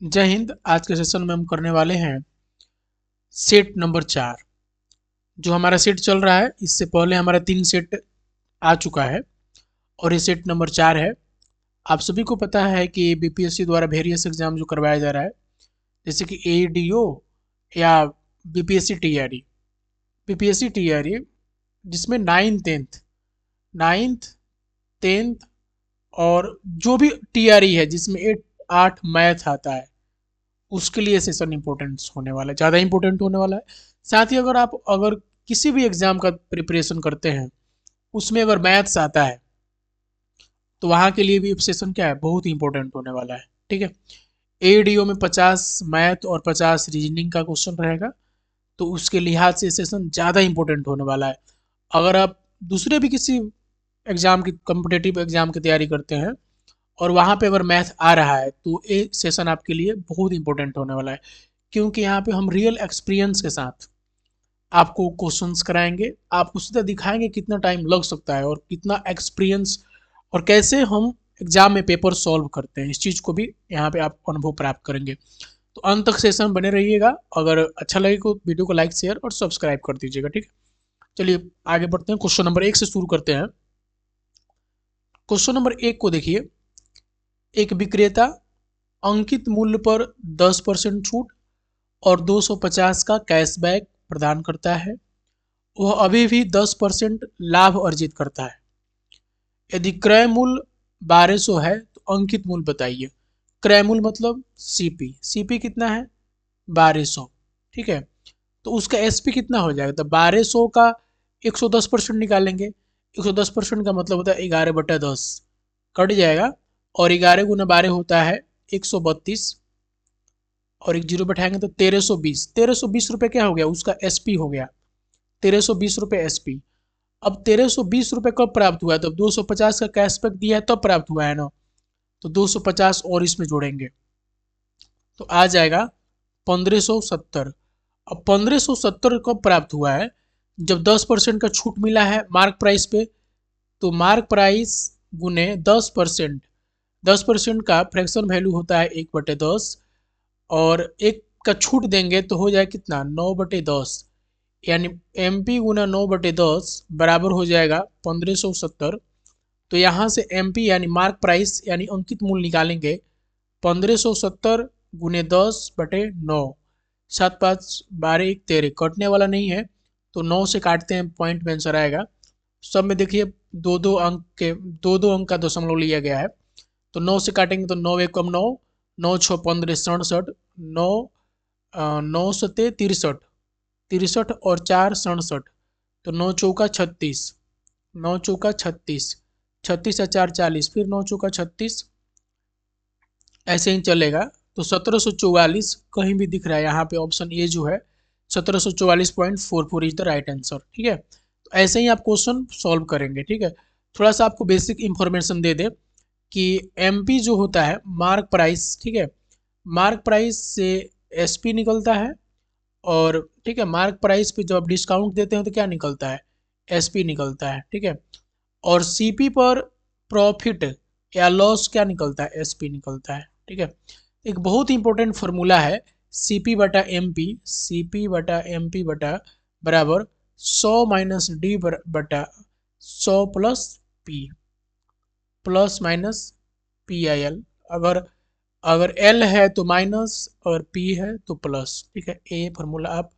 जय हिंद। आज के सेशन में हम करने वाले हैं सेट नंबर 4। जो हमारा सेट चल रहा है, इससे पहले हमारा 3 सेट आ चुका है और ये सेट नंबर 4 है। आप सभी को पता है कि बीपीएससी द्वारा वेरियस एग्जाम जो करवाया जा रहा है, जैसे कि एईडीओ या बीपीएससी टीआरई। बीपीएससी टीआरई जिसमें नाइन्थ टेंथ और जो भी टीआरई है जिसमें 8 मैथ आता है, उसके लिए सेशन इंपॉर्टेंट होने वाला है, ज़्यादा इंपॉर्टेंट होने वाला है। साथ ही अगर किसी भी एग्जाम का प्रिपरेशन करते हैं, उसमें अगर मैथ्स आता है तो वहाँ के लिए भी सेशन क्या है, बहुत ही इंपॉर्टेंट होने वाला है। ठीक है, एडीओ में 50 मैथ और 50 रीजनिंग का क्वेश्चन रहेगा, तो उसके लिहाज से सेशन ज़्यादा इंपॉर्टेंट होने वाला है। अगर आप दूसरे भी किसी एग्जाम की कॉम्पिटेटिव एग्जाम की तैयारी करते हैं और वहाँ पे अगर मैथ आ रहा है, तो ये सेशन आपके लिए बहुत इंपॉर्टेंट होने वाला है, क्योंकि यहाँ पे हम रियल एक्सपीरियंस के साथ आपको क्वेश्चंस कराएंगे। आपको सीधा दिखाएंगे कितना टाइम लग सकता है और कितना एक्सपीरियंस और कैसे हम एग्जाम में पेपर सॉल्व करते हैं, इस चीज़ को भी यहाँ पे आप अनुभव प्राप्त करेंगे। तो अंत तक सेशन बने रहिएगा। अगर अच्छा लगे तो वीडियो को लाइक शेयर और सब्सक्राइब कर दीजिएगा। ठीक है, चलिए आगे बढ़ते हैं। क्वेश्चन नंबर 1 से शुरू करते हैं। क्वेश्चन नंबर 1 को देखिए। एक विक्रेता अंकित मूल्य पर 10% छूट और 250 का कैशबैक प्रदान करता है। वह अभी भी 10% लाभ अर्जित करता है। यदि क्रय मूल्य 1200 है तो अंकित मूल्य बताइए। क्रय मूल्य मतलब सीपी। सीपी कितना है? 1200। ठीक है, तो उसका एसपी कितना हो जाएगा? तो 1200 का 110% निकालेंगे। 110% का मतलब होता है 11/10, कट जाएगा। और 11 × 12 होता है 132, और एक जीरो बैठाएंगे तो 1320। 1320 रुपये क्या हो गया? उसका एसपी हो गया। 1320 रुपये एसपी। अब 1320 रुपये कब प्राप्त हुआ है? तो 250 का कैशबैक दिया है तब प्राप्त हुआ है ना, तो 250 और इसमें जोड़ेंगे तो आ जाएगा 1570। अब 1570 कब प्राप्त हुआ है? जब 10% का छूट मिला है मार्क प्राइस पे। तो मार्क प्राइस गुने 10%। 10% का फ्रैक्शन वैल्यू होता है 1/10, और एक का छूट देंगे तो हो जाए कितना? 9/10, यानी एम पी गुना 9/10 बराबर हो जाएगा 1570। तो यहाँ से एम पी यानी मार्क प्राइस यानी अंकित मूल्य निकालेंगे। 1570 गुने 10/9, 7×5 = 12, 1 13, कटने वाला नहीं है तो 9 से काटते हैं, पॉइंट में आंसर आएगा। सब में देखिए दो दो अंक का दशमलव लिया गया है, तो 9 से काटेंगे तो 9 1 कम 9, 9 6 15 67, 9 9 7 63, 63 और 4 67, तो 9 चौका 36, 9 चौका 36, 36 और 4 40, फिर 9 चौका 36, ऐसे ही चलेगा। तो 1744 कहीं भी दिख रहा है यहाँ पे, ऑप्शन ए जो है 1744.44 इज द राइट आंसर। ठीक है, तो ऐसे ही आप क्वेश्चन सॉल्व करेंगे। ठीक है, थोड़ा सा आपको बेसिक इंफॉर्मेशन दे दे कि एमपी जो होता है मार्क प्राइस, ठीक है, मार्क प्राइस से एसपी निकलता है। और ठीक है, मार्क प्राइस पे जब आप डिस्काउंट देते हैं तो क्या निकलता है? एसपी निकलता है। ठीक है, और सीपी पर प्रॉफिट या लॉस क्या निकलता है? एसपी निकलता है। ठीक है, एक बहुत ही इंपॉर्टेंट फार्मूला है सीपी बटा एम पी। सीपी बटा एम पी बटा बराबर 100 - डी बटा 100 plus P, plus minus P I L. अगर अगर एल है तो माइनस, अगर पी है तो प्लस। ठीक है, ये फार्मूला आप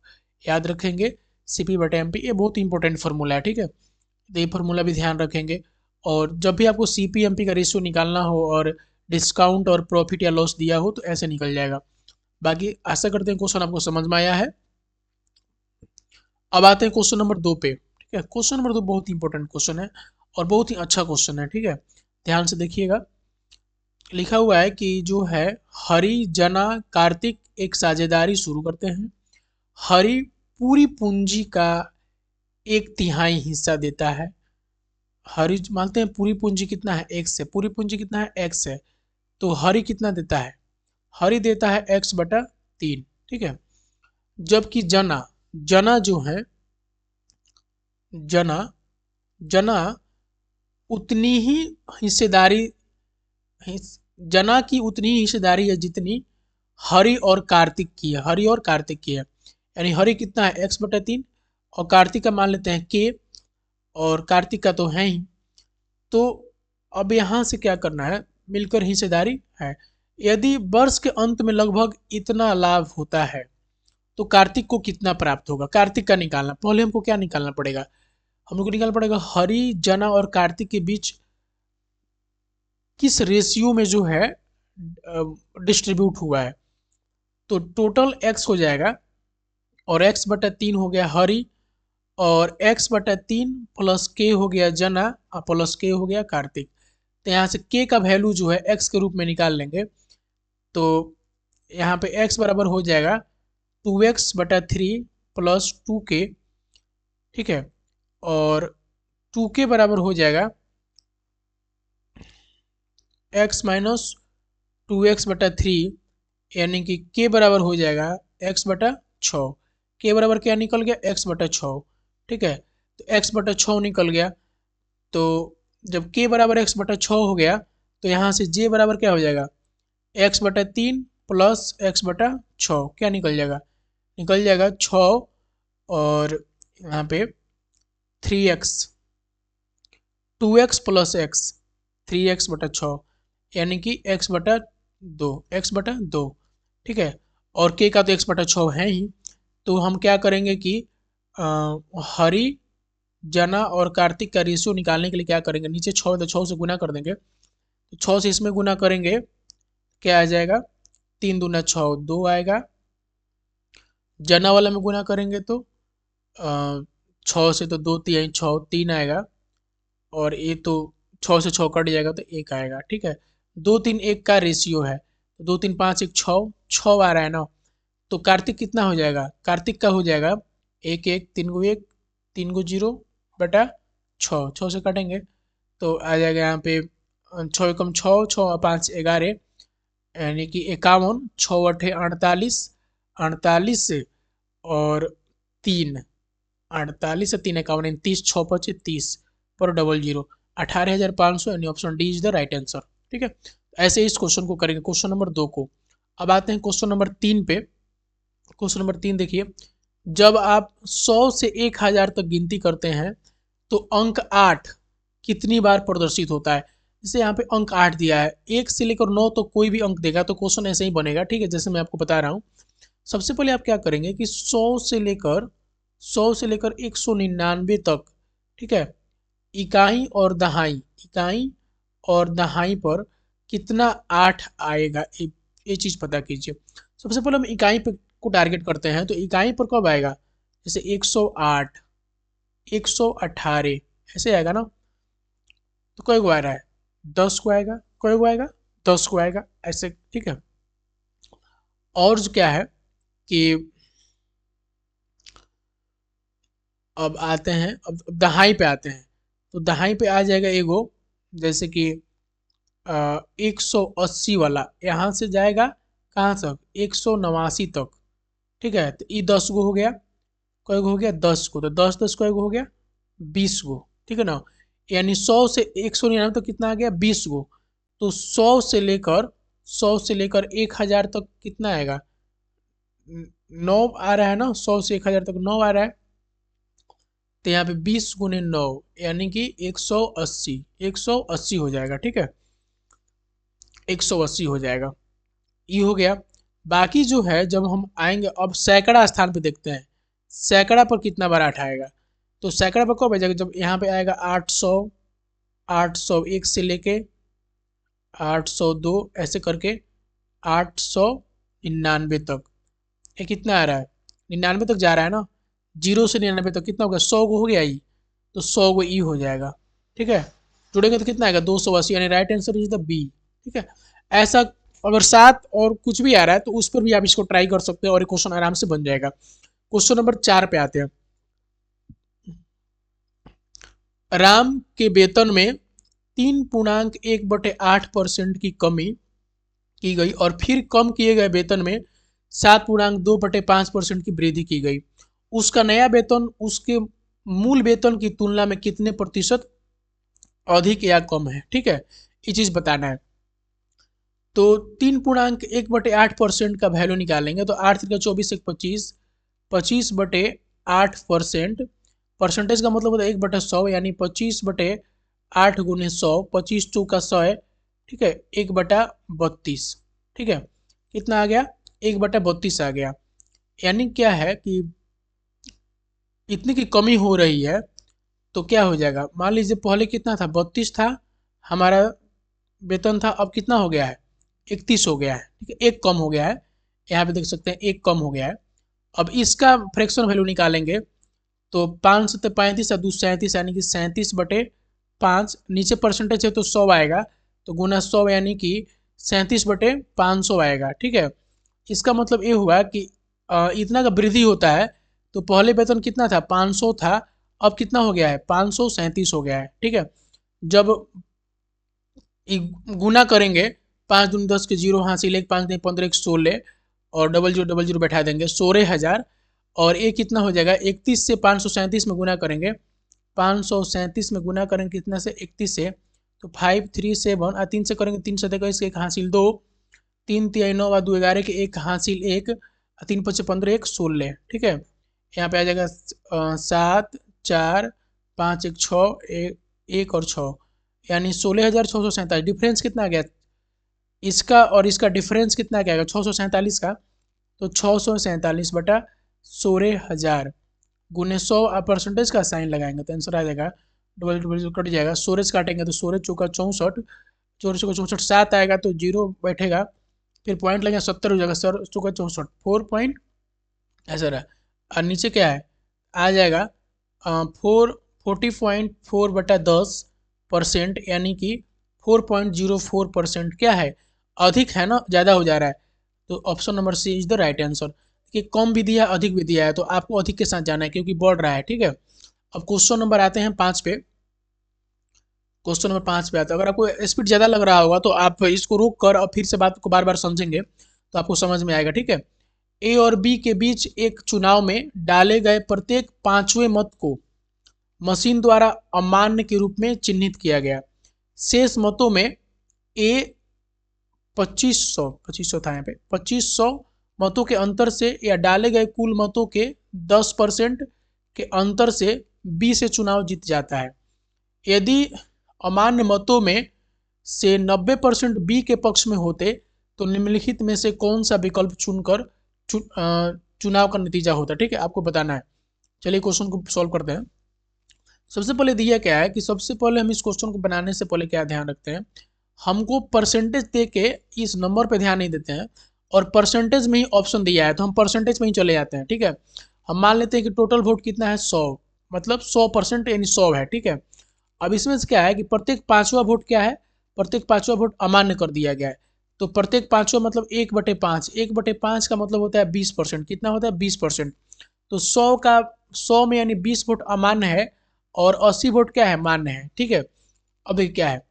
याद रखेंगे। सीपी बटा एम पी ये बहुत इंपॉर्टेंट फार्मूला है। ठीक है, तो ये फार्मूला भी ध्यान रखेंगे। और जब भी आपको सी पी एम पी का रेशियो निकालना हो और डिस्काउंट और प्रॉफिट या लॉस दिया हो तो ऐसे निकल जाएगा। बाकी आशा करते हैं क्वेश्चन आपको समझ में आया है। अब आते हैं क्वेश्चन नंबर 2 पे। ठीक है, क्वेश्चन नंबर 2 बहुत इंपॉर्टेंट क्वेश्चन है और बहुत ही अच्छा क्वेश्चन है। ठीक है, ध्यान से देखिएगा। लिखा हुआ है कि जो है हरि जना कार्तिक एक साझेदारी शुरू करते हैं। हरि पूरी पूंजी का 1/3 हिस्सा देता है। हरि मानते हैं पूरी पूंजी कितना है? एक्स है। पूरी पूंजी कितना है? एक्स है। तो हरि कितना देता है? हरि देता है x/3। ठीक है, जबकि जना, जना जो है, जना जना उतनी ही हिस्सेदारी, जना की उतनी ही हिस्सेदारी है जितनी हरि और कार्तिक की है, हरि और कार्तिक की है। यानी हरि कितना है x/3 और कार्तिक का मान लेते हैं k, और कार्तिक का तो है ही। तो अब यहाँ से क्या करना है, मिलकर हिस्सेदारी है। यदि वर्ष के अंत में लगभग इतना लाभ होता है तो कार्तिक को कितना प्राप्त होगा, कार्तिक का निकालना। पहले हमको क्या निकालना पड़ेगा, हमको निकालना पड़ेगा हरि जना और कार्तिक के बीच किस रेशियो में जो है डिस्ट्रीब्यूट हुआ है। तो टोटल x हो जाएगा, और x/3 हो गया हरि, और x/3 प्लस k हो गया जना और प्लस k हो गया कार्तिक। तो यहाँ से k का वैल्यू जो है x के रूप में निकाल लेंगे। तो यहाँ पे x बराबर हो जाएगा 2x/3 प्लस 2k, ठीक है, और 2k बराबर हो जाएगा x माइनस 2x/3, यानी कि k बराबर हो जाएगा x/6। k बराबर क्या निकल गया, x/6, ठीक है। तो x/6 निकल गया। तो जब k बराबर x/6 हो गया तो यहाँ से j बराबर क्या हो जाएगा, x/3 प्लस x/6, क्या निकल जाएगा, निकल जाएगा 6, और यहाँ पे 3x, 2x plus x, 3x/6, यानी कि x/2, x/2, ठीक है। और k का तो x/6 है ही। तो हम क्या करेंगे कि हरि जना और कार्तिक का रेशियो निकालने के लिए क्या करेंगे, नीचे 6 तो 6 से गुना कर देंगे। तो 6 से इसमें गुना करेंगे, क्या आ जाएगा, 3 दूना 6, 2 आएगा। जना वाला में गुना करेंगे तो 6 से तो 2 3 6, 3 आएगा, और ये तो 6 से 6 कट जाएगा तो 1 आएगा, ठीक है। 2 3 1 का रेशियो है, 2 3 5 1 6, 6 आ रहा है ना। तो कार्तिक कितना हो जाएगा, कार्तिक का हो जाएगा 1 1 3 को 1, 3 को 0 बटा 6, 6 से काटेंगे तो आ जाएगा यहाँ पे 6 एकम 6, 6 5 11, यानी कि 51, 6 8 48, 48 से और 3, 48 से 3 51, 30, 6 5 30 पर डबल जीरो, 18,500, यानी option D is the right answer, ठीक है। ऐसे इस क्वेश्चन को करेंगे, क्वेश्चन नंबर 2 को। अब आते हैं क्वेश्चन नंबर 3 पे। क्वेश्चन नंबर 3 देखिए, जब आप 100 से 1000 तक गिनती करते हैं तो अंक 8 कितनी बार प्रदर्शित होता है। जैसे यहाँ पे अंक 8 दिया है, 1 से लेकर 9 तो कोई भी अंक देगा तो क्वेश्चन ऐसे ही बनेगा, ठीक है, जैसे मैं आपको बता रहा हूँ। सबसे पहले आप क्या करेंगे कि 100 से लेकर 199 तक, ठीक है, इकाई और दहाई, इकाई और दहाई पर कितना 8 आएगा, ये चीज़ पता कीजिए। सबसे पहले हम इकाई पे को टारगेट करते हैं, तो इकाई पर कब आएगा, जैसे 108, 118 ऐसे आएगा ना। तो कई को आ रहा है, 10 को आएगा, कई को आएगा, 10 को आएगा, ऐसे, ठीक है। और जो क्या है कि अब आते हैं, अब दहाई पे आते हैं। तो दहाई पे आ जाएगा एगो, जैसे कि 180 वाला यहाँ से जाएगा कहाँ तक, 189 तक, ठीक है। तो ये 10 गो हो गया, कई गो हो गया, 10 को, तो 10 10 कई गो हो गया, 20 गो, ठीक है ना। यानी 100 से 199 तक कितना आ गया, 20 गो। तो 100 से लेकर 1000 तक कितना आएगा, 9 आ रहा है ना, 100 से 1000 तक 9 आ रहा है। तो यहाँ पे 20 गुने 9 यानी कि 180, 180 हो जाएगा, ठीक है, 180 हो जाएगा, ये हो गया। बाकी जो है जब हम आएंगे अब सैकड़ा स्थान पे देखते हैं, सैकड़ा पर कितना बार 8 आएगा। तो सैकड़ा पर कब आ जाएगा, जब यहाँ पे आएगा 800, 801 से लेके 802 ऐसे करके 899 तक, ये कितना आ रहा है, 99 तक जा रहा है ना। 0 से 99 तक कितना हो गया, 100 को हो गया ई, तो 100 को ई हो जाएगा, ठीक है। जुड़ेंगे तो कितना आएगा, 280, यानी right answer is the B, ठीक है। ऐसा अगर 7 और कुछ भी आ रहा है तो उस पर भी आप इसको ट्राई कर सकते हैं और क्वेश्चन आराम से बन जाएगा। क्वेश्चन नंबर 4 पे आते हैं। राम के वेतन में 3.1/8% की कमी की गई और फिर कम किए गए वेतन में 7.2/5% की वृद्धि की गई। उसका नया वेतन उसके मूल वेतन की तुलना में कितने प्रतिशत अधिक या कम है, ठीक है, ये चीज बताना है। तो 3.1/8% का वैल्यू निकालेंगे तो 8×3 = 24, 1 25/8%। परसेंटेज का मतलब होता है 1/100, यानी 25/8 गुने 100, 25×2 = 100 है, ठीक है, 1/32, ठीक है, कितना आ गया, 1/32 आ गया। यानी क्या है कि इतनी की कमी हो रही है तो क्या हो जाएगा, मान लीजिए पहले कितना था, 32 था हमारा वेतन था, अब कितना हो गया है, 31 हो गया है, ठीक है, एक कम हो गया है, यहाँ पे देख सकते हैं एक कम हो गया है। अब इसका फ्रैक्शन वैल्यू निकालेंगे तो 5×7 = 35 और 2×37 यानी कि 37/5, नीचे परसेंटेज है तो 100 आएगा, तो गुना 100 यानी कि 37/500 आएगा, ठीक है। इसका मतलब ये हुआ कि इतना का वृद्धि होता है तो पहले वेतन कितना था, 500 था, अब कितना हो गया है, 537 हो गया है, ठीक है। जब गुना करेंगे, 5×10 के 0 हासिल, 1 5 15 1 16 और 0000 बैठा देंगे, 16,000। और ये कितना हो जाएगा, 31 से 537 में गुना करेंगे, 537 में गुना करेंगे कितना से, 31 से, तो 537 और 3 से करेंगे, 3 7 21 1 हासिल 2, 3 3 9 2 11 के 1 हासिल 1, 3 5 15 1 16, ठीक है। यहाँ पे आ जाएगा 7 4 5 1 6 1 और 6, यानी 16,647। डिफरेंस कितना आ गया इसका और इसका, डिफरेंस कितना क्या आएगा, 647 का, तो 647/16,000 गुने 100, परसेंटेज का साइन लगाएंगे तो आंसर आ जाएगा, डबल डबल कट जाएगा, 16 काटेंगे तो 16×4 = 64, 64×64 7 आएगा तो 0 बैठेगा, फिर पॉइंट लगेगा 70 हो जाएगा, 16×64 4 पॉइंट ऐसा रहा। और नीचे क्या है, आ जाएगा 40.4/10%, यानी कि 4.04% क्या है, अधिक है ना, ज़्यादा हो जा रहा है, तो option number C is the right answer. कि कम भी दिया अधिक भी दिया है तो आपको अधिक के साथ जाना है क्योंकि बढ़ रहा है, ठीक है। अब क्वेश्चन नंबर आते हैं 5 पे, क्वेश्चन नंबर 5 पे आता है, अगर आपको स्पीड ज़्यादा लग रहा होगा तो आप इसको रोक कर और फिर से बात को बार बार समझेंगे तो आपको समझ में आएगा, ठीक है। ए और बी के बीच एक चुनाव में डाले गए प्रत्येक 5वें मत को मशीन द्वारा अमान्य के रूप में चिन्हित किया गया। शेष मतों में ए 2500 था, यहाँ पे 2500 मतों के अंतर से या डाले गए कुल मतों के 10% के अंतर से बी से चुनाव जीत जाता है। यदि अमान्य मतों में से 90% बी के पक्ष में होते तो निम्नलिखित में से कौन सा विकल्प चुनकर चुनाव का नतीजा होता है, ठीक है, आपको बताना है। चलिए क्वेश्चन को सॉल्व करते हैं। सबसे पहले दिया क्या है कि सबसे पहले हम इस क्वेश्चन को बनाने से पहले क्या ध्यान रखते हैं, हमको परसेंटेज दे के इस नंबर पे ध्यान नहीं देते हैं, और परसेंटेज में ही ऑप्शन दिया है तो हम परसेंटेज में ही चले जाते हैं, ठीक है। हम मान लेते हैं कि टोटल वोट कितना है, 100, मतलब 100% यानी 100 है, ठीक है। अब इसमें से क्या है कि प्रत्येक 5वां वोट क्या है, प्रत्येक 5वां वोट अमान्य कर दिया गया है, तो प्रत्येक 5वां मतलब 1/5, 1/5 का मतलब होता है 20%, कितना होता है 20%, तो 100 में यानी 20 वोट अमान्य है और 80 वोट क्या है, मान्य है, ठीक है। अब ये क्या है,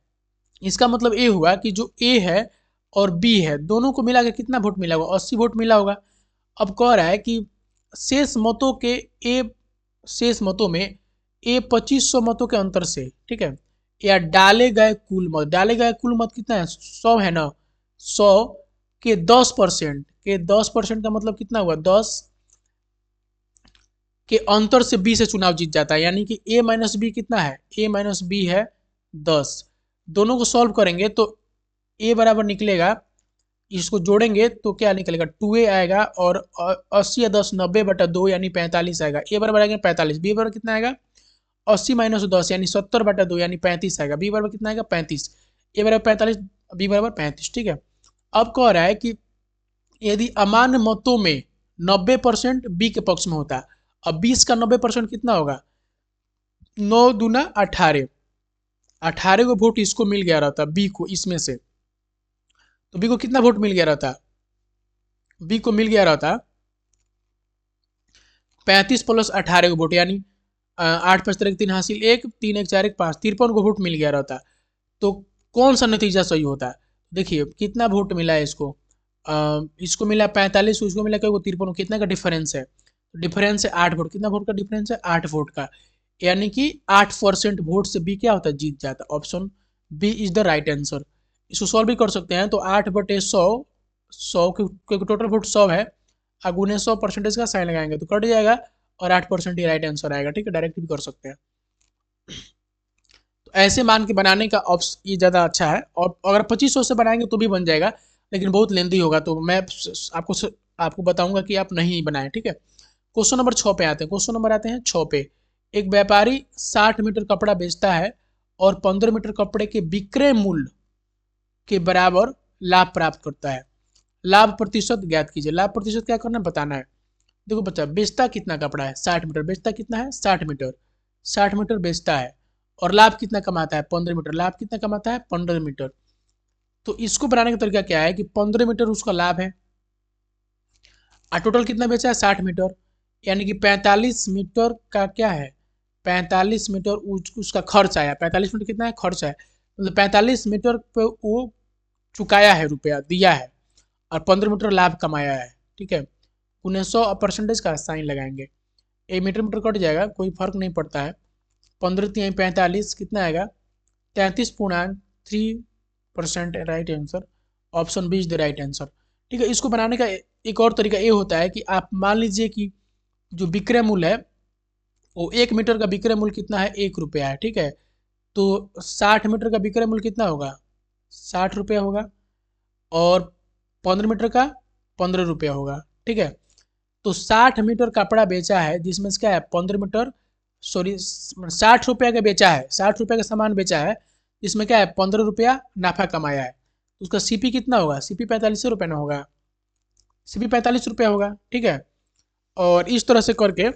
इसका मतलब ये हुआ कि जो ए है और बी है दोनों को मिला के कितना वोट मिला होगा, 80 वोट मिला होगा। अब कह रहा है कि शेष मतों के ए शेष मतों में ए 2500 मतों के अंतर से, ठीक है, या डाले गए कुल मत, डाले गए कुल मत कितना है, 100 है ना, 100 के 10%, के 10% का मतलब कितना हुआ, 10 के अंतर से बी से चुनाव जीत जाता है, यानी कि ए माइनस बी कितना है, ए माइनस बी है 10। दोनों को सॉल्व करेंगे तो ए बराबर निकलेगा, इसको जोड़ेंगे तो क्या निकलेगा, 2a आएगा, और 80 या 10 90/2 यानी 45 आएगा, ए बराबर आएगा 45, बी बराबर कितना आएगा, 80 - 10 यानी 70/2 यानी 35 आएगा, बी बराबर कितना आएगा 35, ए बराबर 45, बी बराबर 35, ठीक है। अब कह रहा है कि यदि अमान्य मतों में 90% बी के पक्ष में होता है, अब 20 का 90% कितना होगा, 9 दूना 18, 18 को वोट इसको मिल गया रहता बी को, इसमें से तो बी को कितना वोट मिल गया रहता, बी को मिल गया रहता 35 + 18 को वोट, यानी 8 5 3 हासिल 1 3 1 4 1 5 53 को वोट मिल गया रहता, तो कौन सा नतीजा सही होता है, देखिए कितना वोट मिला है इसको, इसको मिला 45, उसको मिला क्या, 53, कितना का डिफरेंस है, डिफरेंस है 8 वोट, कितना वोट का डिफरेंस है, 8 वोट का, यानी कि 8% वोट से बी क्या होता है, जीत जाता है। Option B is the right answer. इसको सॉल्व भी कर सकते हैं। तो 8/100, 100 क्योंकि टोटल वोट 100 है, अगुने 100% का साइन लगाएंगे तो कट जाएगा और 8% ही राइट आंसर आएगा। ठीक है, डायरेक्ट भी कर सकते हैं। तो ऐसे मान के बनाने का ऑप्शन ये ज़्यादा अच्छा है। और अगर 2500 से बनाएंगे तो भी बन जाएगा, लेकिन बहुत लेंदी होगा, तो मैं आपको आपको बताऊंगा कि आप नहीं बनाएं। ठीक है, क्वेश्चन नंबर 6 पे आते हैं। क्वेश्चन नंबर आते हैं 6 पे। एक व्यापारी 60 मीटर कपड़ा बेचता है और 15 मीटर कपड़े के विक्रय मूल्य के बराबर लाभ प्राप्त करता है। लाभ प्रतिशत ज्ञात कीजिए। लाभ प्रतिशत क्या करना है, बताना है। देखो बच्चा, बेचता कितना कपड़ा है, 60 मीटर। बेचता कितना है, 60 मीटर। 60 मीटर बेचता है और लाभ कितना कमाता है, 15 मीटर। लाभ कितना कमाता है, 15 मीटर। तो इसको बनाने का तरीका क्या है कि 15 मीटर उसका लाभ है और टोटल कितना बेचा है, 60 मीटर। यानी कि 45 मीटर का क्या है, 45 मीटर उसका खर्च आया। 45 मीटर कितना है, खर्च है। मतलब 45 मीटर पे वो चुकाया है, रुपया दिया है, और 15 मीटर लाभ कमाया है। ठीक है, 1900% का साइन लगाएंगे। एक मीटर मीटर कट जाएगा, कोई फर्क नहीं पड़ता है। 15×3=45, कितना आएगा, 33.3% right answer. Option B is the right answer. ठीक है, इसको बनाने का एक और तरीका ये होता है कि आप मान लीजिए कि जो विक्रय मूल्य है, वो 1 मीटर का विक्रय मूल्य कितना है, 1 रुपया है। ठीक है, तो 60 मीटर का विक्रय मूल्य कितना होगा, 60 रुपया होगा, और 15 मीटर का 15 रुपया होगा। ठीक है, तो 60 मीटर कपड़ा बेचा है जिसमें से क्या है, 15 मीटर, सॉरी 60 रुपया का बेचा है, 60 रुपया का सामान बेचा है, इसमें क्या है, 15 रुपया नाफा कमाया है। तो उसका सीपी कितना होगा, सीपी 45 रुपये ना होगा, सीपी 45 रुपया होगा। ठीक है, और इस तरह से करके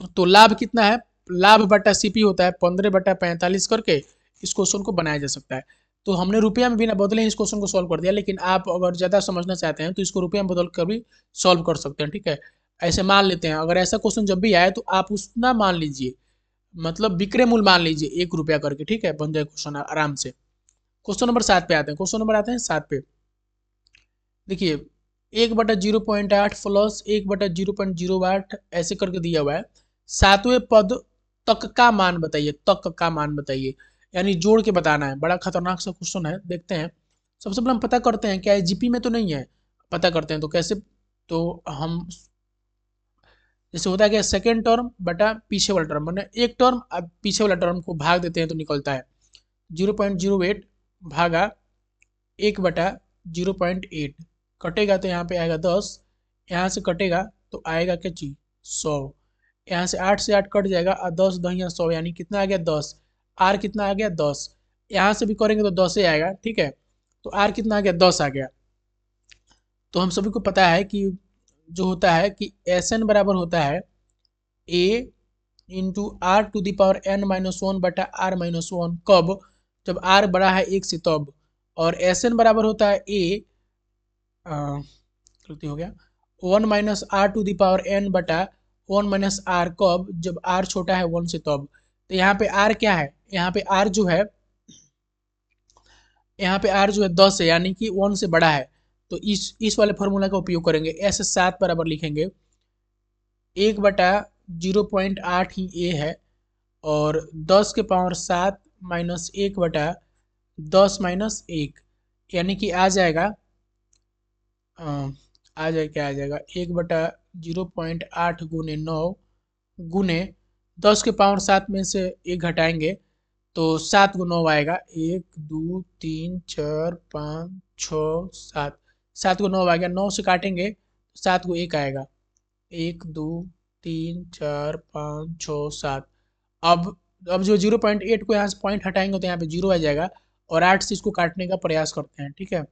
तो लाभ कितना है, लाभ बटा सीपी होता है 15/45 करके इस क्वेश्चन को बनाया जा सकता है। तो हमने रुपया में बिना बदले इस क्वेश्चन को सॉल्व कर दिया, लेकिन आप अगर ज़्यादा समझना चाहते हैं तो इसको रुपया में बदल कर भी सॉल्व कर सकते हैं। ठीक है, ऐसे मान लेते हैं, अगर ऐसा क्वेश्चन जब भी आए तो आप उतना मान लीजिए, मतलब विक्रय मूल्य मान लीजिए 1 रुपया करके। ठीक है, बन जाए क्वेश्चन आराम से। क्वेश्चन नंबर 7 पे आते हैं। क्वेश्चन नंबर आते हैं 7 पे। देखिए, 1/0.8 प्लस 1/0.08 ऐसे करके दिया हुआ है। सातवें पद तक का मान बताइए, तक का मान बताइए, यानी जोड़ के बताना है। बड़ा खतरनाक सा क्वेश्चन है, देखते हैं। सबसे पहले हम पता करते हैं क्या है, जीपी में तो नहीं है, पता करते हैं तो कैसे। तो हम जैसे होता है कि सेकेंड टर्म बटा पीछे वाला टर्म, मैंने एक टर्म अब पीछे वाला टर्म को भाग देते हैं तो निकलता है 0.08 भागा 1/0.8। कटेगा तो यहाँ पे आएगा 10, यहाँ से कटेगा तो आएगा क्या चीज, 100। यहाँ से 8 से 8 कट जाएगा और 10 दहिया 100, यानी कितना आ गया, 10। आर कितना आ गया, 10। यहाँ से भी करेंगे तो 10 ही आएगा। ठीक है, तो आर कितना आ गया, 10 आ गया। तो हम सभी को पता है कि जो होता है कि एस एन बराबर होता है a into r to the power n-1 बटा r-1। कब, जब r बड़ा है 1 से तब। और एस एन बराबर होता है ए, गलती हो गया, 1 - r to the power n बटा 1 - r, कब, जब r छोटा है 1 से तब। तो यहाँ पे r क्या है, यहाँ पे r जो है, यहाँ पे r जो है 10 है, यानी कि 1 से बड़ा है। तो इस वाले फॉर्मूला का उपयोग करेंगे। s 7 बराबर लिखेंगे 1/0.8 ही a है, और 10 के पावर 7 माइनस 1/10 - 1, यानी कि आ जाएगा, आ जाए क्या आ जाएगा, 1/0.8 गुने 9 गुने 10 के पावर 7 में से 1 घटाएंगे तो 7 × 9 आएगा, 1 2 3 4 5 6 7, 7 × 9 आ गया। 9 से काटेंगे 7 को 1 आएगा, 1 2 3 4 5 6 7। अब जो 0.8 को यहाँ से पॉइंट हटाएंगे तो यहाँ पे 0 आ जाएगा, और 8 से इसको काटने का प्रयास करते हैं। ठीक है,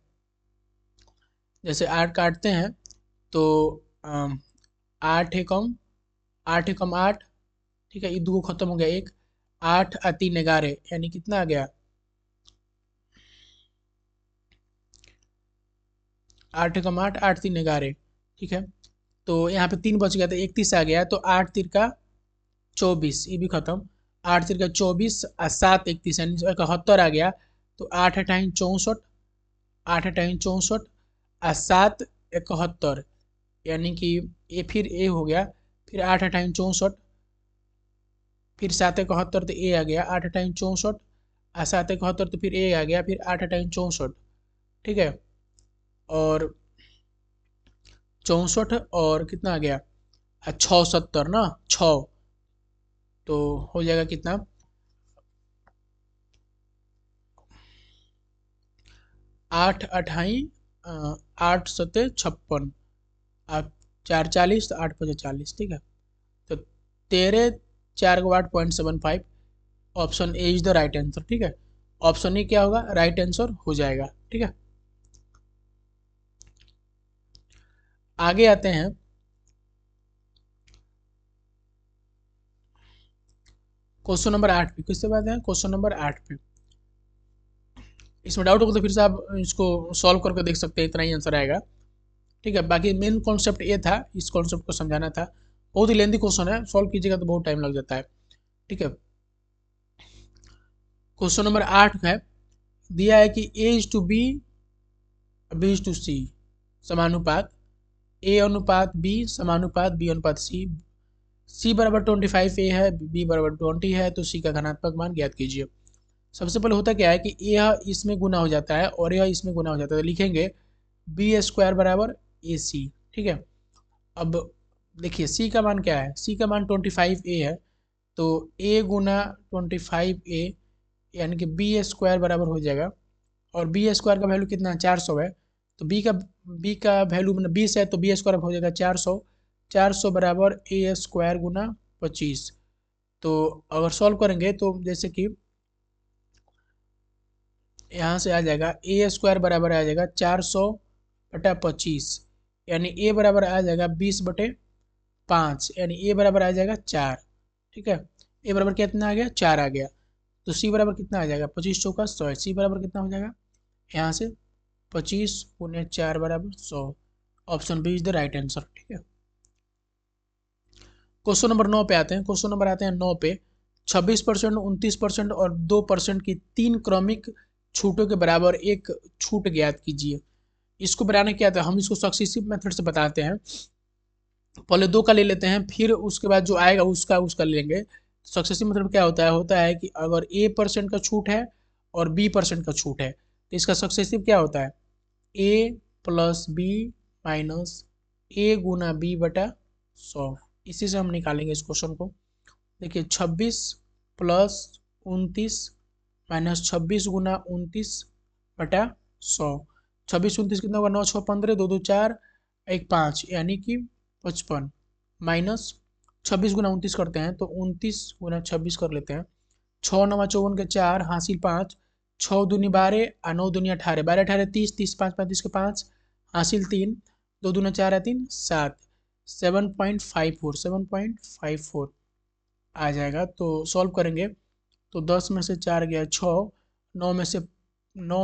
जैसे 8 काटते हैं तो 8 एकम 8 ठीक है, ये दो खत्म हो गया, एक 8 और 3 11, यानी कितना आ गया, 8 एकम 8, 8 3 11। ठीक है, तो यहाँ पे 3 बच गया तो 31 आ गया, तो 8 3 का 24, ये भी खत्म। 8 3 का 24 और 7 31, यानी 71 आ गया। तो 8 अठाई 64, 8 अठाई 64 और 7 71, यानी कि ये फिर ए हो गया, फिर 8 अठाई 64, फिर 7 71, तो ए आ गया, 8 अठाई 64 ऐसा आता है 71, तो फिर ए आ गया, फिर 8×8 = 64, ठीक है। और 64 और कितना आ गया, 670 ना, 6, तो हो जाएगा कितना, 8×8 = 8×7 = 56, आप 4×40 तो 8×5 = 40, ठीक है। तो 13×4 = 8.75, option A is the right answer, ठीक है। ऑप्शन ए क्या होगा, राइट आंसर हो जाएगा, ठीक है। आगे आते हैं, क्वेश्चन नंबर 8 पे। किससे बात है, क्वेश्चन नंबर 8 पे। इसमें डाउट होगा तो फिर से आप इसको सॉल्व करके देख सकते हैं, इतना ही आंसर आएगा, ठीक है। बाकी मेन कॉन्सेप्ट ये था, इस कॉन्सेप्ट को समझाना था। बहुत ही लेंदी क्वेश्चन है, सॉल्व कीजिएगा तो बहुत टाइम लग जाता है, ठीक है। क्वेश्चन नंबर 8 है, दिया है कि a is to b, b is to c समानुपात, ए अनुपात बी समानुपात बी अनुपात सी, सी बराबर 25 ए है, बी बराबर 20 है, तो सी का धनात्मक मान ज्ञात कीजिए। सबसे पहले होता क्या है कि यह इसमें गुना हो जाता है और यह इसमें गुना हो जाता है, तो लिखेंगे b² बराबर ए सी, ठीक है। अब देखिए सी का मान क्या है, सी का मान 25 ए है, तो ए गुना 25 ए यानी कि b² बराबर हो जाएगा, और b² का वैल्यू कितना है, 400 है, तो b का वैल्यू मतलब 20 है, तो b² हो जाएगा 400, 400 बराबर a² गुना 25। तो अगर सॉल्व करेंगे तो जैसे कि यहाँ से आ जाएगा a² बराबर आ जाएगा 400/25, यानी a बराबर आ जाएगा 20/5, यानी a बराबर आ जाएगा 4, ठीक है। a बराबर कितना आ गया, 4 आ गया, तो c बराबर कितना आ जाएगा, 25×4 = 100, c बराबर कितना हो जाएगा यहाँ से 25×4 बराबर 100, option B is the right answer, ठीक है। क्वेश्चन नंबर 9 पे आते हैं, क्वेश्चन नंबर आते हैं 9 पे। 26%, 29% और 2% की 3 क्रमिक छूटों के बराबर एक छूट ज्ञात कीजिए। इसको बनाने क्या आता है, हम इसको सक्सेसिव मेथड से बताते हैं। पहले 2 का ले लेते हैं, फिर उसके बाद जो आएगा उसका उसका लेंगे। सक्सेसिव मेथड क्या होता है कि अगर a% का छूट है और b% का छूट है, तो इसका सक्सेसिव क्या होता है, a plus B minus A गुना बी बटा 100। इसी से हम निकालेंगे इस क्वेश्चन को। देखिए 26 प्लस 29 माइनस 26 गुना 29 बटा 100। 26 29 कितना होगा, 9 6 15, 2 2 4 1 5, यानी कि 55, माइनस 26 गुना 29 करते हैं तो 29 गुना 26 कर लेते हैं। 6 9 54 के 4 हासिल 5, 6 दूनी 12 और 9 दूनी 18, 12 18 30, 30 5 35 के 5 हासिल 3, 2 दूना 4 है 3 7, 7.54 7.54 आ जाएगा। तो सॉल्व करेंगे तो 10 में से 4 गया 6, 9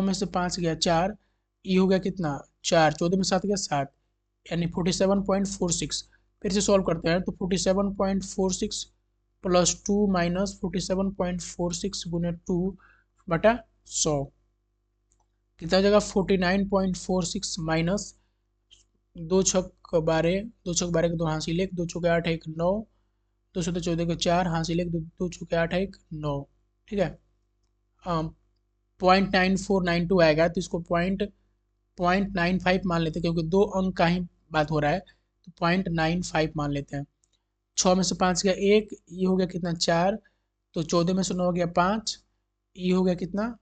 में से 5 गया 4, ई हो गया कितना 4, 14 में 7 गया 7, यानी 47.46। फिर से सॉल्व करते हैं तो 47.46 प्लस 2 माइनस 47.46 गुना 2 बटा 100 कितना हो जाएगा, 49.46 माइनस 2×6 = 12, 2×6 = 12 के 2 हासिल 1, 2×6 = 8 1 9, 2×7 = 14 के 4 हासिल 1, 2×6 = 8 1 9, ठीक है। 0.9492 आएगा, तो इसको 0.95 मान लेते हैं, क्योंकि 2 अंक का ही बात हो रहा है, तो 0.95 मान लेते हैं। 6 में से 5 गया 1, ये हो गया कितना 4, तो 14 में से 9 गया 5, ये हो गया कितना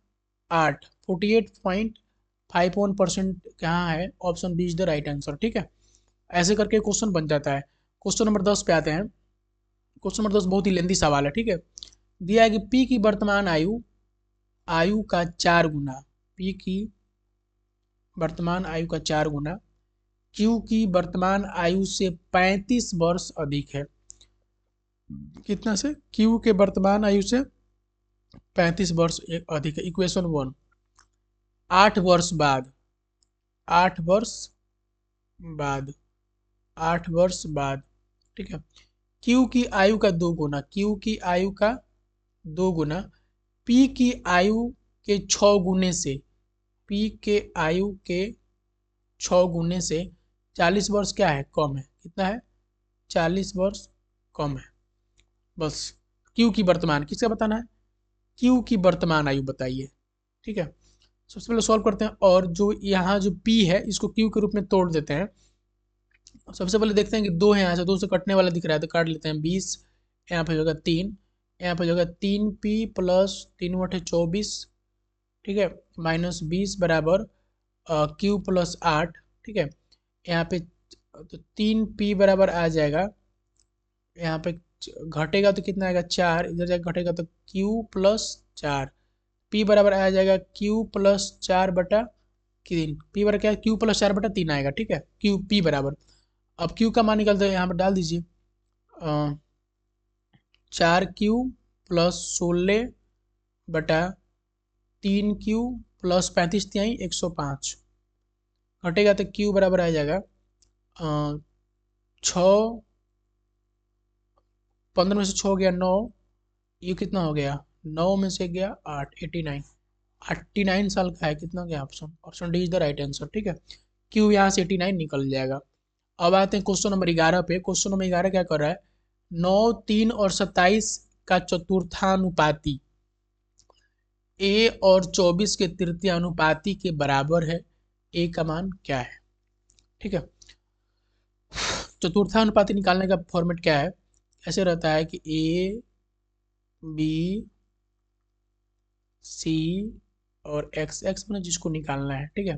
8, 48.51% कहाँ है, option B is the right answer, ठीक है। ऐसे करके क्वेश्चन बन जाता है। क्वेश्चन नंबर 10 पे आते हैं। क्वेश्चन नंबर 10 बहुत ही लेंदी सवाल है, ठीक है। दिया है कि पी की वर्तमान आयु आयु का 4 गुना, पी की वर्तमान आयु का 4 गुना क्यू की वर्तमान आयु से 35 वर्ष अधिक है। कितना से, क्यू के वर्तमान आयु से 35 वर्ष अधिक है। इक्वेशन 1, 8 वर्ष बाद, 8 वर्ष बाद, 8 वर्ष बाद, ठीक है। क्यू की आयु का 2 गुना, क्यू की आयु का 2 गुना पी की आयु के 6 गुने से, पी के आयु के 6 गुने से 40 वर्ष क्या है, कम है। कितना है, 40 वर्ष कम है। बस क्यू की वर्तमान किसका बताना है, क्यू की वर्तमान आयु बताइए। ठीक है, सबसे पहले सॉल्व करते हैं, और जो यहाँ जो पी है इसको क्यू के रूप में तोड़ देते हैं। सबसे पहले देखते हैं कि दो है, यहाँ से दो से कटने वाला दिख रहा है तो काट लेते हैं 20, यहाँ पे होगा 3, यहाँ पे होगा 3p प्लस 3 बटे 24, ठीक है, माइनस 20 बराबर क्यू प्लस 8। ठीक है, यहाँ पे तो 3p बराबर आ जाएगा, यहाँ पे घटेगा तो कितना आएगा 4, इधर जाके घटेगा तो क्यू प्लस 4, p बराबर आ जाएगा क्यू प्लस 4/3, p बराबर क्या है, क्यू प्लस 4/3 आएगा। ठीक है, क्यू p बराबर, अब क्यू का मान निकलता है, यहाँ पर डाल दीजिए 4q प्लस 16/3q प्लस 35 × 3 = 105, घटेगा तो q बराबर आ जाएगा 6, 15 में से 6 गया 9, ये कितना हो गया 9 में से गया 8, 89, 89 साल का है। कितना गया option, option D is the right answer. ठीक है, क्यू यहाँ से 89 निकल जाएगा। अब आते हैं क्वेश्चन नंबर 11 पे। क्वेश्चन नंबर 11 क्या कर रहा है, 9, 3 और 27 का चतुर्थानुपाती ए और 24 के तृतीयानुपाती के बराबर है, ए का मान क्या है। ठीक है, चतुर्थानुपाती निकालने का फॉर्मेट क्या है, ऐसे रहता है कि ए बी सी और एक्स, एक्स में जिसको निकालना है। ठीक है,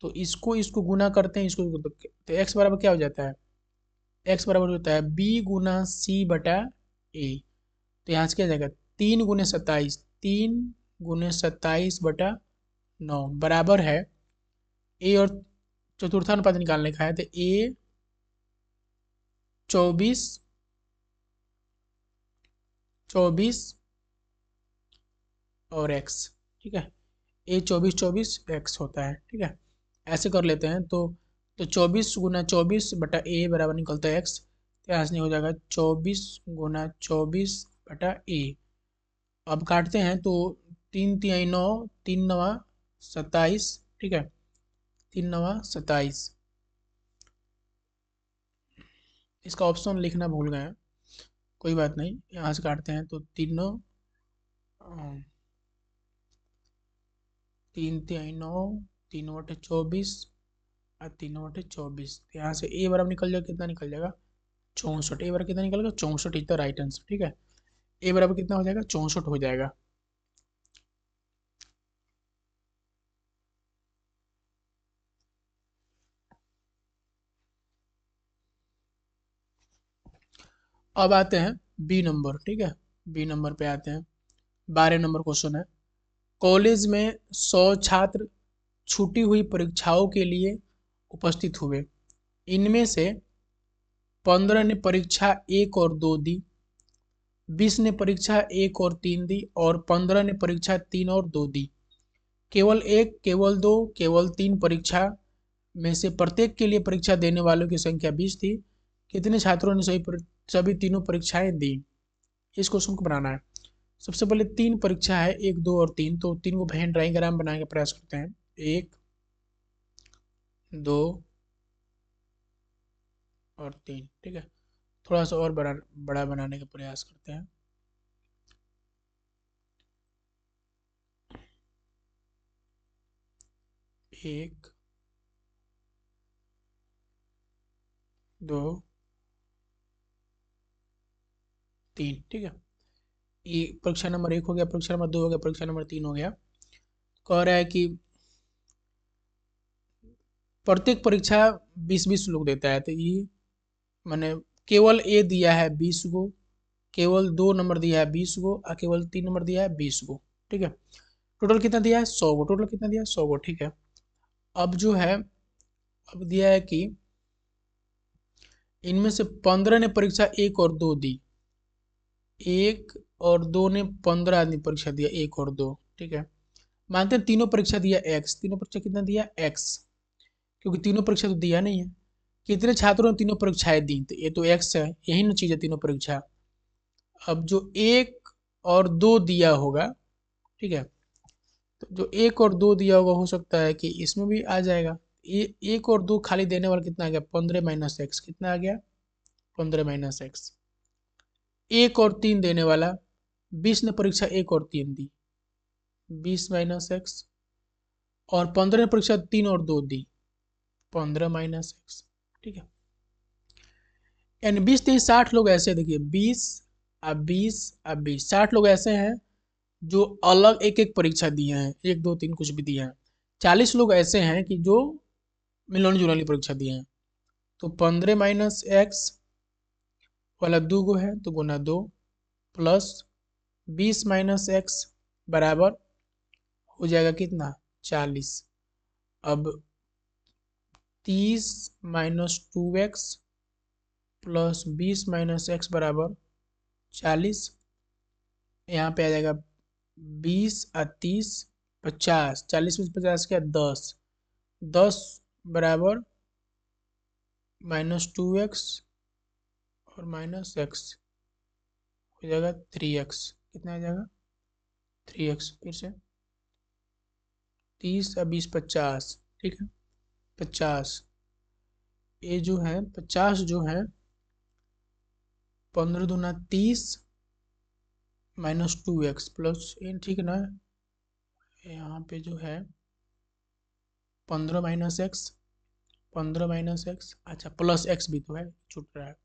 तो इसको इसको गुना करते हैं, इसको तो एक्स बराबर क्या हो जाता है, एक्स बराबर होता है बी गुना सी बटा ए। तो यहाँ से क्या जाएगा 3 × 27, 3 × 27/9 बराबर है, ए और चतुर्थानुपात निकालने का है तो ए 24 और एक्स। ठीक है, ए 24 एक्स होता है। ठीक है, ऐसे कर लेते हैं, तो 24 × 24/ए बराबर निकलता है एक्स, तो यहाँ से हो जाएगा 24 × 24/ए। अब काटते हैं तो 3×3 = 9, 3×9 = 27। ठीक है, 3×9 = 27, इसका ऑप्शन लिखना भूल गए हैं, कोई बात नहीं, यहाँ से काटते हैं तो 3×9 3/24 और 3/24, यहाँ से ए बराबर निकल जाएगा, कितना निकल जाएगा 64, ए बराबर कितना निकलेगा 64 इज द राइट आंसर। ठीक है, ए बराबर कितना हो जाएगा 64 हो जाएगा। अब आते हैं बी नंबर। ठीक है, बी नंबर पे आते हैं, 12 नंबर क्वेश्चन है, कॉलेज में 100 छात्र छूटी हुई परीक्षाओं के लिए उपस्थित हुए, इनमें से 15 ने परीक्षा 1 और 2 दी, 20 ने परीक्षा 1 और 3 दी और 15 ने परीक्षा 3 और 2 दी। केवल 1, केवल 2, केवल 3 परीक्षा में से प्रत्येक के लिए परीक्षा देने वालों की संख्या 20 थी। कितने छात्रों ने सभी तीनों परीक्षाएं दी। इस क्वेश्चन को बनाना है। सबसे पहले 3 परीक्षा है, 1, 2 और 3, तो 3 को वेन डायग्राम बनाने का प्रयास करते हैं, 1, 2 और 3। ठीक है, थोड़ा सा और बड़ा बनाने का प्रयास करते हैं, 1, 2, 3। ठीक है, ये परीक्षा नंबर 1 हो गया, परीक्षा नंबर 2 हो गया, परीक्षा नंबर 3 हो गया। कह रहा है कि प्रत्येक परीक्षा 20-20 लोग देता है, तो ये मैंने केवल ए दिया है 20 गो, केवल 2 नंबर दिया है 20 गो और केवल 3 नंबर दिया है 20 गो। ठीक है, टोटल कितना दिया है 100 गो, टोटल कितना दिया है 100 गो। ठीक है, अब जो है, अब दिया है कि इनमें से 15 ने परीक्षा 1 और 2 दी, 1 और 2 ने 15 आदमी परीक्षा दिया, 1 और 2। ठीक है, मानते हैं तीनों परीक्षा दिया एक्स, तीनों परीक्षा कितना दिया एक्स, क्योंकि तीनों परीक्षा तो दिया नहीं है। कितने छात्रों ने तीनों परीक्षाएं दी, तो ये तो एक्स है, यही ना चीज़ है तीनों परीक्षा। अब जो 1 और 2 दिया होगा, ठीक है, तो जो 1 और 2 दिया होगा हो सकता है कि इसमें भी आ जाएगा। ये 1 और 2 खाली देने वाला कितना आ गया 15 - एक्स, कितना आ गया 15 - एक्स। 1 और 3 देने वाला 20 ने परीक्षा 1 और 3 दी, 20 माइनस एक्स, और 15 ने परीक्षा 3 और 2 दी, 15 माइनस एक्स। ठीक है, यानी 20 30 60 लोग ऐसे, देखिए 20 अब 20 अब 20, 60 लोग ऐसे हैं जो अलग एक एक परीक्षा दिए हैं, 1 2 3 कुछ भी दिए हैं। 40 लोग ऐसे हैं कि जो मिलन जुलने परीक्षा दिए हैं। तो 15 माइनस एक्स वाला 2 गो है तो गुना 2, प्लस 20 माइनस एक्स बराबर हो जाएगा कितना, 40। अब 30 minus 2x plus 20 minus x बराबर 40। यहाँ पे आ जाएगा 20 और 30 50, 40 में 50 क्या 10, 10 बराबर -2x और माइनस एक्स हो जाएगा 3x। कितना आ जाएगा 3x। फिर से 30 और 20 50, ठीक है 50। ये जो है 50 जो है 15 दूना 30 -2x प्लस ये, ठीक है ना। यहाँ पे जो है 15 माइनस एक्स, 15 माइनस एक्स, अच्छा प्लस एक्स भी तो है, छूट रहा है,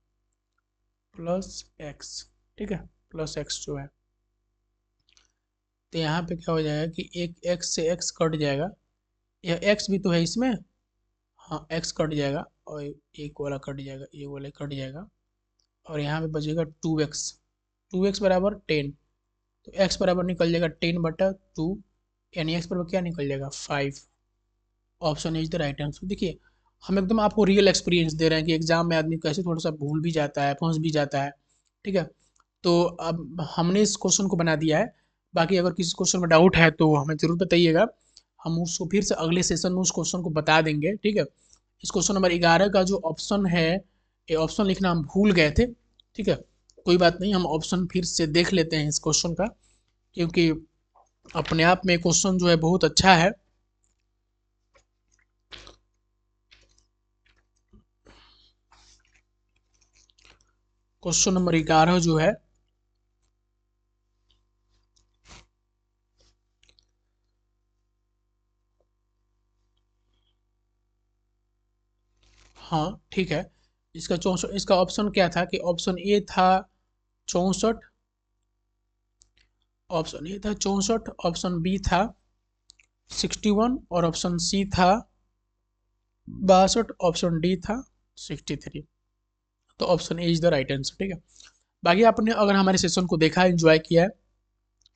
प्लस एक्स। ठीक है, प्लस एक्स जो है, तो यहाँ पे क्या हो जाएगा कि एक एक्स से एक्स कट जाएगा, यह एक्स भी तो है इसमें, हाँ एक्स कट जाएगा और एक वाला कट जाएगा, ये वाला कट जाएगा, और यहाँ पे बचेगा 2x, 2x बराबर 10। तो x बराबर निकल जाएगा 10/2, यानी x बराबर क्या निकल जाएगा 5। Option is the right answer. देखिए हम एकदम आपको रियल एक्सपीरियंस दे रहे हैं कि एग्जाम में आदमी कैसे थोड़ा सा भूल भी जाता है, फंस भी जाता है। ठीक है, तो अब हमने इस क्वेश्चन को बना दिया है। बाकी अगर किसी क्वेश्चन में डाउट है तो हमें ज़रूर बताइएगा, हम उसको फिर से अगले सेशन में उस क्वेश्चन को बता देंगे। ठीक है, इस क्वेश्चन नंबर 11 का जो ऑप्शन है, ये ऑप्शन लिखना हम भूल गए थे। ठीक है, कोई बात नहीं, हम ऑप्शन फिर से देख लेते हैं इस क्वेश्चन का, क्योंकि अपने आप में क्वेश्चन जो है बहुत अच्छा है। क्वेश्चन नंबर 11 जो है, हाँ ठीक है, इसका 64, इसका ऑप्शन क्या था कि ऑप्शन ए था 64, ऑप्शन ए था 64, ऑप्शन बी था 61 और ऑप्शन सी था 62, ऑप्शन डी था 63। तो option A is the right answer. ठीक है, बाकी आपने अगर हमारे सेशन को देखा, एंजॉय किया है,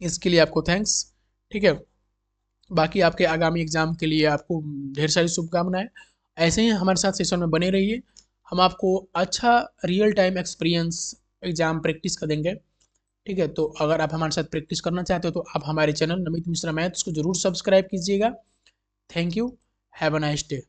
इसके लिए आपको थैंक्स। ठीक है, बाकी आपके आगामी एग्जाम के लिए आपको ढेर सारी शुभकामनाएं। ऐसे ही हमारे साथ सेशन में बने रहिए, हम आपको अच्छा real time experience exam practice कर देंगे। ठीक है, तो अगर आप हमारे साथ प्रैक्टिस करना चाहते हो तो आप हमारे चैनल नमित मिश्रा मैथ्स को जरूर सब्सक्राइब कीजिएगा। Thank you, have a nice day.